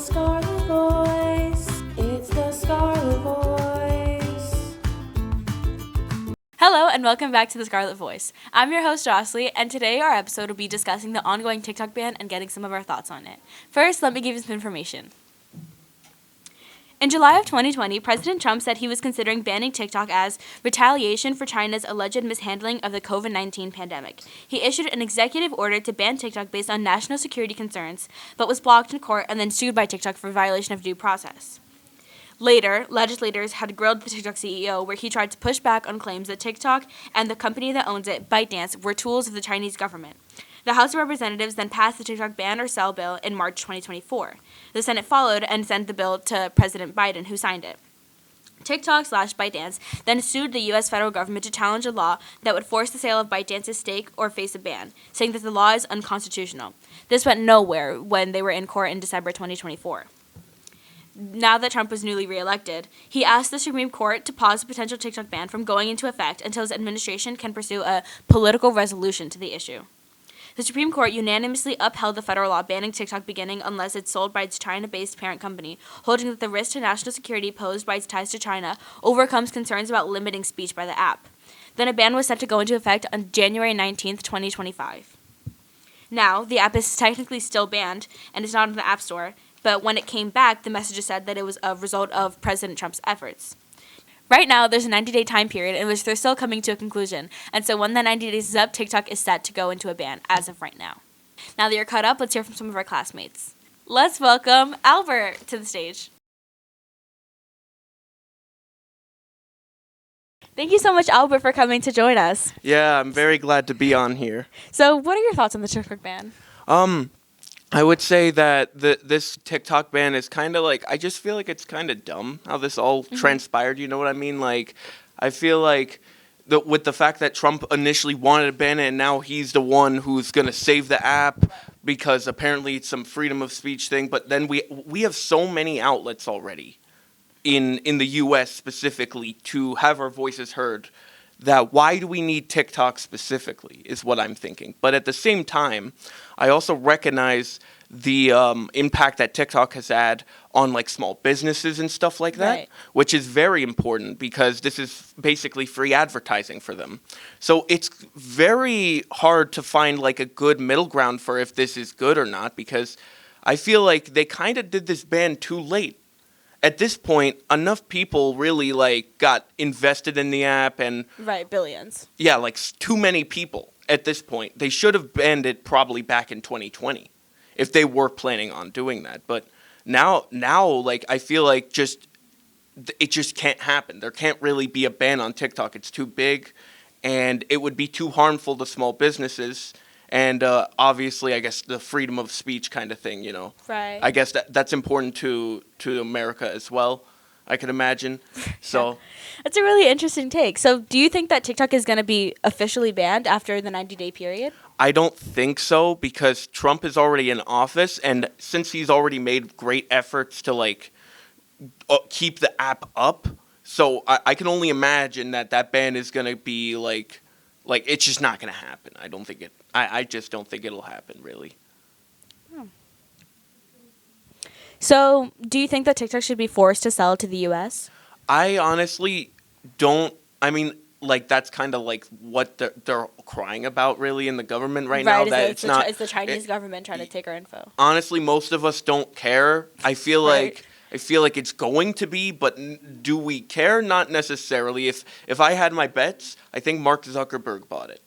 Scarlet Voice. It's the Scarlet Voice. Hello and welcome back to the Scarlet Voice. I'm your host Jocely, and today our episode will be discussing the ongoing TikTok ban and getting some of our thoughts on it. First, let me give you some information. In July of 2020, President Trump said he was considering banning TikTok as retaliation for China's alleged mishandling of the COVID-19 pandemic. He issued an executive order to ban TikTok based on national security concerns, but was blocked in court and then sued by TikTok for violation of due process. Later, legislators had grilled the TikTok CEO, where he tried to push back on claims that TikTok and the company that owns it, ByteDance, were tools of the Chinese government. The House of Representatives then passed the TikTok ban or sell bill in March 2024. The Senate followed and sent the bill to President Biden, who signed it. TikTok/ByteDance then sued the U.S. federal government to challenge a law that would force the sale of ByteDance's stake or face a ban, saying that the law is unconstitutional. This went nowhere when they were in court in December 2024. Now that Trump was newly reelected, he asked the Supreme Court to pause the potential TikTok ban from going into effect until his administration can pursue a political resolution to the issue. The Supreme Court unanimously upheld the federal law banning TikTok beginning unless it's sold by its China-based parent company, holding that the risk to national security posed by its ties to China overcomes concerns about limiting speech by the app. Then a ban was set to go into effect on January 19th, 2025. Now, the app is technically still banned and is not in the App Store, but when it came back, the message said that it was a result of President Trump's efforts. Right now, there's a 90-day time period in which they're still coming to a conclusion, and so when that 90 days is up, TikTok is set to go into a ban as of right now. Now that you're caught up, let's hear from some of our classmates. Let's welcome Albert to the stage. Thank you so much, Albert, for coming to join us. Yeah, I'm very glad to be on here. So, what are your thoughts on the TikTok ban? I would say that this TikTok ban is kind of like, I just feel like it's kind of dumb how this all transpired, you know what I mean? Like, I feel like with the fact that Trump initially wanted to ban it and now he's the one who's going to save the app because apparently it's some freedom of speech thing, but then we have so many outlets already in the U.S. specifically to have our voices heard, that why do we need TikTok specifically is what I'm thinking. But at the same time, I also recognize the impact that TikTok has had on like small businesses and stuff like that, Right. which is very important because this is basically free advertising for them. So it's very hard to find like a good middle ground for if this is good or not, because I feel like they kind of did this ban too late. At this point, enough people really like got invested in the app and Right, billions. yeah, like too many people at this point. They should have banned it probably back in 2020 if they were planning on doing that. But now like I feel like it just can't happen. There can't really be a ban on TikTok. It's too big and it would be too harmful to small businesses. And obviously, I guess the freedom of speech kind of thing, you know. Right. I guess that's important to America as well, I could imagine. So That's a really interesting take. So, do you think that TikTok is going to be officially banned after the 90-day period? I don't think so, because Trump is already in office, and since he's already made great efforts to like keep the app up, so I can only imagine that ban is going to be like it's just not going to happen. I just don't think it'll happen, really. So, do you think that TikTok should be forced to sell to the U.S.? I honestly don't. I mean, like that's kind of like what they're crying about, really, in the government right now. That it's not. It's the Chinese government trying to take our info. Honestly, most of us don't care. I feel Right. like it's going to be, but do we care? Not necessarily. If I had my bets, I think Mark Zuckerberg bought it.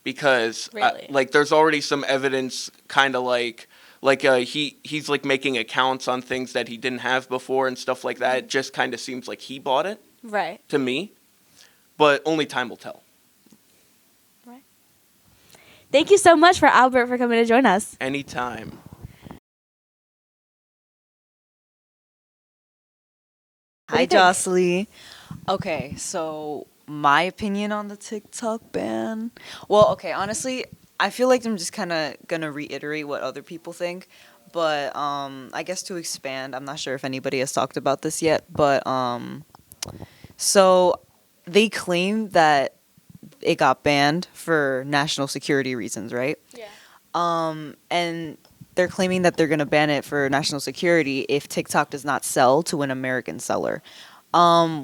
Because Really? like there's already some evidence kind of like he's like making accounts on things that he didn't have before and stuff like that. It just kind of seems like he bought it Right. to me, but only time will tell. Right. Thank you so much for Albert for coming to join us. Anytime. What do Hi, you think? Jocely. Okay, so my opinion on the TikTok ban. Well, okay, honestly, I feel like I'm just kind of gonna reiterate what other people think, but I guess to expand, I'm not sure if anybody has talked about this yet, but so they claim that it got banned for national security reasons, right? Yeah. And they're claiming that they're going to ban it for national security if TikTok does not sell to an American seller.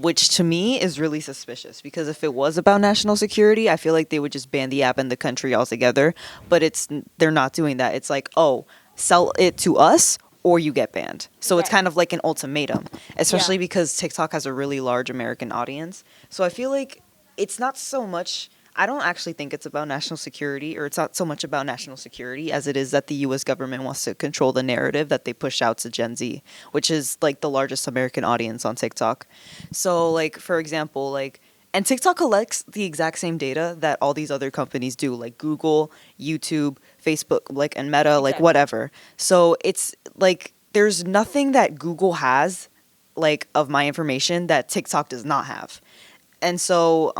Which to me is really suspicious because if it was about national security, I feel like they would just ban the app in the country altogether. But they're not doing that. It's like, oh, sell it to us or you get banned. So it's Right. kind of like an ultimatum, especially Yeah. because TikTok has a really large American audience. So I feel like it's not so much. I don't actually think it's about national security, or it's not so much about national security as it is that the U.S. government wants to control the narrative that they push out to Gen Z, which is like the largest American audience on TikTok. So, like, for example, like, and TikTok collects the exact same data that all these other companies do, like Google, YouTube, Facebook, like, and Meta, like, Exactly. whatever. So it's like there's nothing that Google has, like, of my information that TikTok does not have. And so,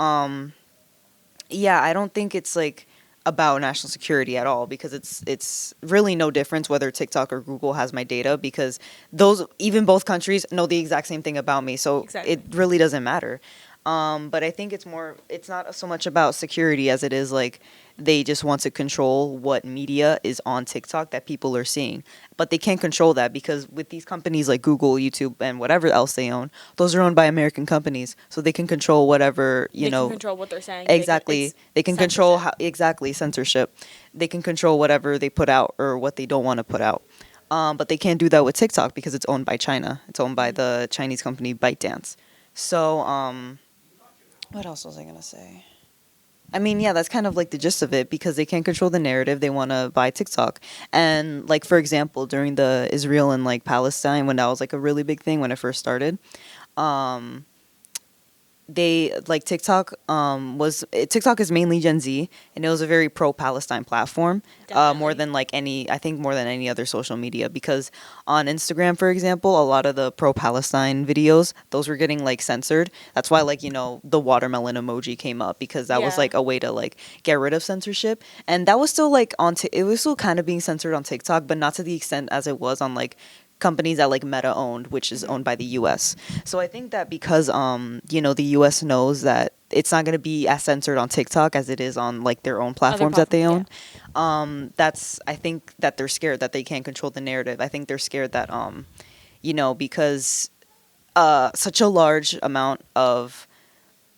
yeah, I don't think it's like about national security at all because it's really no difference whether TikTok or Google has my data because both countries know the exact same thing about me, so Exactly. it really doesn't matter. But I think it's not so much about security as it is like they just want to control what media is on TikTok that people are seeing. But they can't control that because with these companies like Google, YouTube, and whatever else they own, those are owned by American companies. So they can control whatever, They know. can control what they're saying. Exactly. They can control censorship. censorship. They can control whatever they put out or what they don't want to put out. But they can't do that with TikTok because it's owned by China. It's owned by the Chinese company ByteDance. So, what else was I going to say? I mean, yeah, that's kind of like the gist of it because they can't control the narrative. They want to buy TikTok. And like, for example, during the Israel and like Palestine, when that was like a really big thing when it first started, they like TikTok TikTok is mainly Gen Z and it was a very pro-Palestine platform more than more than any other social media because on Instagram, for example, a lot of the pro-Palestine videos, those were getting like censored. That's why the watermelon emoji came up because that was Yeah. like a way to like get rid of censorship, and that was still like it was still kind of being censored on TikTok, but not to the extent as it was on like companies that like Meta owned, which is owned by the U.S. So I think that because the U.S. knows that it's not going to be as censored on TikTok as it is on like their own platforms that they own. I think that they're scared that they can't control the narrative. I think they're scared that because such a large amount of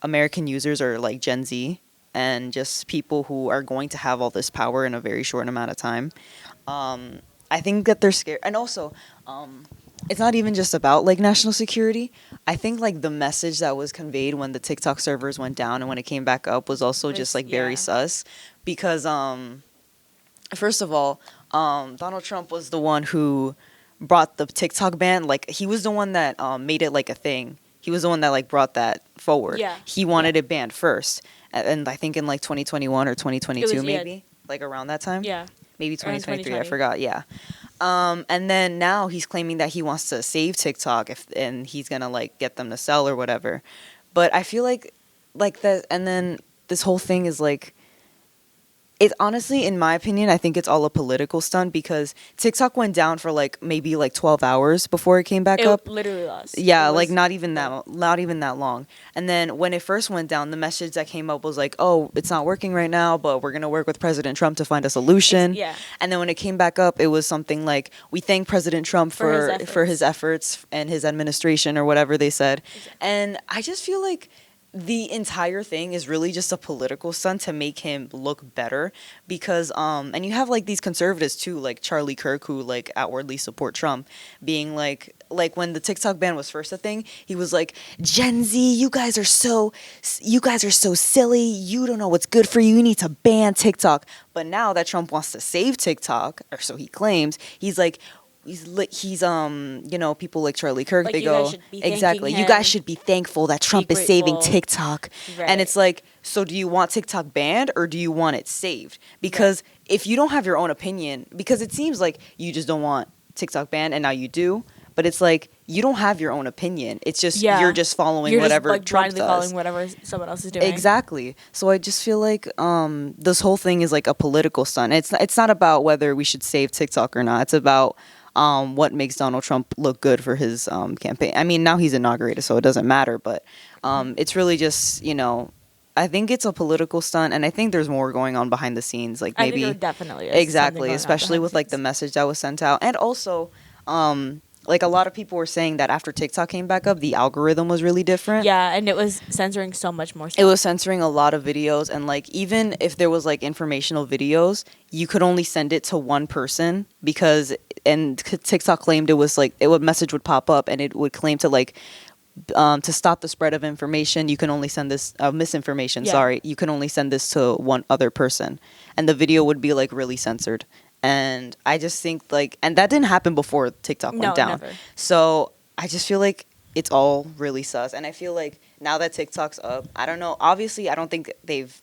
American users are like Gen Z and just people who are going to have all this power in a very short amount of time. I think that they're scared. And also, it's not even just about like national security. I think like the message that was conveyed when the TikTok servers went down and when it came back up was also just like very sus because first of all, Donald Trump was the one who brought the TikTok ban. Like he was the one that made it like a thing. He was the one that like brought that forward. Yeah. He wanted it banned first. And I think in like 2021 or 2022 yeah. maybe, like around that time. Yeah. Maybe Around 2023, I 2020. forgot, yeah. And then now he's claiming that he wants to save TikTok and he's going to like get them to sell or whatever. But I feel like that, and then this whole thing is like, it honestly, in my opinion, I think it's all a political stunt because TikTok went down for like maybe like 12 hours before it came back up. Literally was. Yeah, It like was- not even that long. And then when it first went down, the message that came up was like, "Oh, it's not working right now, but we're gonna work with President Trump to find a solution." Yeah. And then when it came back up, it was something like, "We thank President Trump For for his his efforts and his administration," or whatever they said. And I just feel like the entire thing is really just a political stunt to make him look better because and you have like these conservatives too, like Charlie Kirk, who like outwardly support Trump, being like when the TikTok ban was first a thing, he was like, "Gen Z, you guys are so silly, you don't know what's good for you, you need to ban TikTok." But now that Trump wants to save TikTok, or so he claims, he's like people like Charlie Kirk, Like, they you go, guys should be thanking exactly, you him. guys should be thankful that Trump is saving grateful. TikTok. Right. And it's like, so do you want TikTok banned or do you want it saved? Because if you don't have your own opinion, because it seems like you just don't want TikTok banned and now you do, but it's like you don't have your own opinion. It's just you're just following whatever just, like, Trump blindly does. following whatever someone else is doing. Exactly. So I just feel like this whole thing is like a political stunt. It's not about whether we should save TikTok or not. It's about what makes Donald Trump look good for his campaign. I mean, now he's inaugurated, so it doesn't matter. But it's really just I think it's a political stunt, and I think there's more going on behind the scenes. Like I think maybe there definitely is exactly, something going on especially behind with the like the scenes. message that was sent out, and also, like a lot of people were saying that after TikTok came back up, the algorithm was really different. Yeah, and it was censoring so much more It stuff. was censoring a lot of videos, and like even if there was like informational videos, you could only send it to one person because TikTok claimed it was like message would pop up and it would claim to like to stop the spread of information, you can only send this misinformation. Yeah. Sorry, you can only send this to one other person, and the video would be like really censored. And I just think like, and that didn't happen before TikTok No, went down. never. So I just feel like it's all really sus. And I feel like now that TikTok's up, I don't know. Obviously, I don't think they've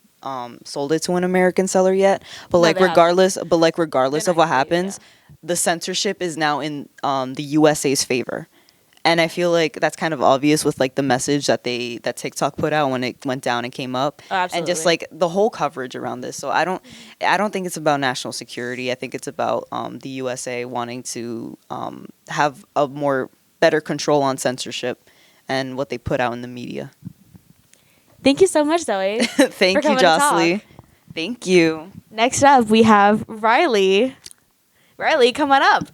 sold it to an American seller yet. But No, like they haven't. regardless They're of what not here, happens, the censorship is now in the USA's favor. And I feel like that's kind of obvious with like the message that TikTok put out when it went down and came up, Oh, and just absolutely. like the whole coverage around this. So I don't think it's about national security. I think it's about the USA wanting to have a better control on censorship and what they put out in the media. Thank you so much, Zoe. Thank for you, coming to talk. Jocely. Thank you. Next up, we have Rylie. Rylie, come on up.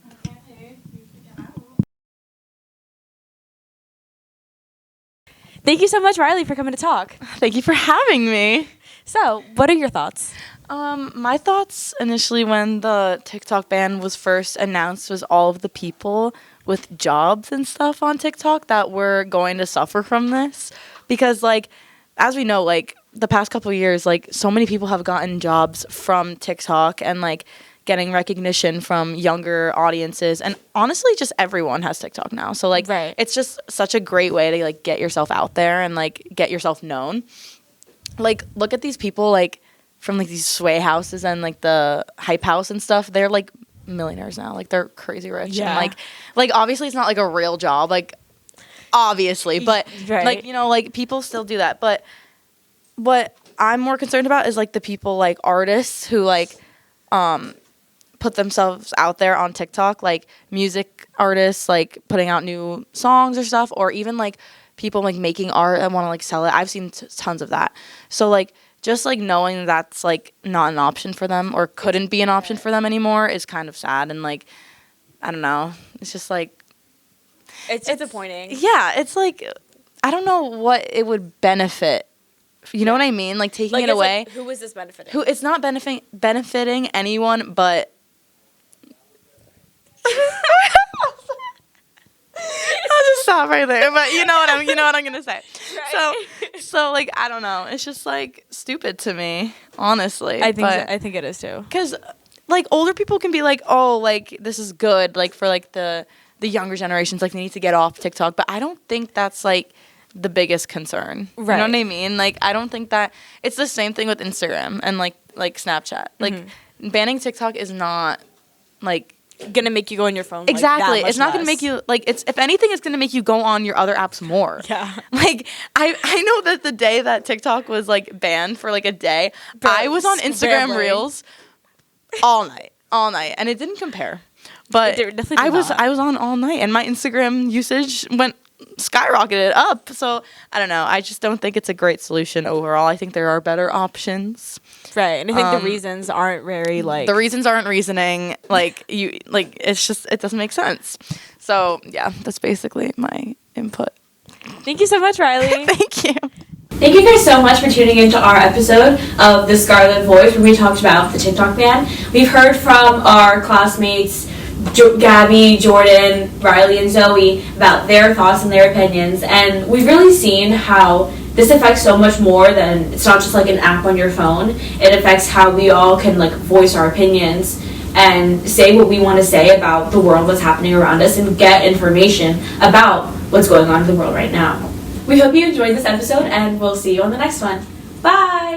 Thank you so much, Rylie, for coming to talk. Thank you for having me. So, what are your thoughts? My thoughts initially when the TikTok ban was first announced was all of the people with jobs and stuff on TikTok that were going to suffer from this. Because, like, as we know, like, the past couple of years, like, so many people have gotten jobs from TikTok and, like, getting recognition from younger audiences. And honestly, just everyone has TikTok now. So, like, Right. it's just such a great way to, like, get yourself out there and, like, get yourself known. Like, look at these people, like, from, like, these sway houses and, like, the hype house and stuff. They're, like, millionaires now. Like, they're crazy rich. Yeah. And, like obviously, it's not, like, a real job. Like, obviously. But, Right. like, you know, like, people still do that. But what I'm more concerned about is, like, the people, like, artists who, like, put themselves out there on TikTok, like music artists, like putting out new songs or stuff, or even like people like making art and want to like sell it. I've seen tons of that. So like just like knowing that's like not an option for them or couldn't be an option for them anymore is kind of sad. And like, I don't know. It's just like, It's disappointing. yeah, it's like, I don't know what it would benefit. You know what I mean? Like taking it it's away. like, who is this benefiting? Who it's not benefiting anyone, but I'll just stop right there. But you know what I'm gonna say. So like I don't know. It's just like stupid to me, honestly. I think it is too. Because like older people can be like, oh, like this is good, like for like the younger generations, like they need to get off TikTok. But I don't think that's like the biggest concern. Right. You know what I mean? Like I don't think that it's the same thing with Instagram and like Snapchat. Like banning TikTok is not like Gonna make you go on your phone. exactly. Like, that It's not much gonna less. make you like it's if anything it's gonna make you go on your other apps more. Yeah. Like I know that the day that TikTok was like banned for like a day, I was on Instagram Scrambling. Reels all night. And it didn't compare. But It definitely did not. I was on all night and my Instagram usage went skyrocketed up. So I don't know. I just don't think it's a great solution overall. I think there are better options. Right, and I think the reasons aren't very like. The reasons aren't reasoning. Like it's just it doesn't make sense. So yeah, that's basically my input. Thank you so much, Rylie. Thank you. Thank you guys so much for tuning into our episode of The Scarlet Voice, where we talked about the TikTok ban. We've heard from our classmates, Gabby, Jordan, Rylie, and Zoe, about their thoughts and their opinions, and we've really seen how this affects so much more than, it's not just like an app on your phone. It affects how we all can like voice our opinions and say what we want to say about the world, what's happening around us, and get information about what's going on in the world right now. We hope you enjoyed this episode, and we'll see you on the next one. Bye!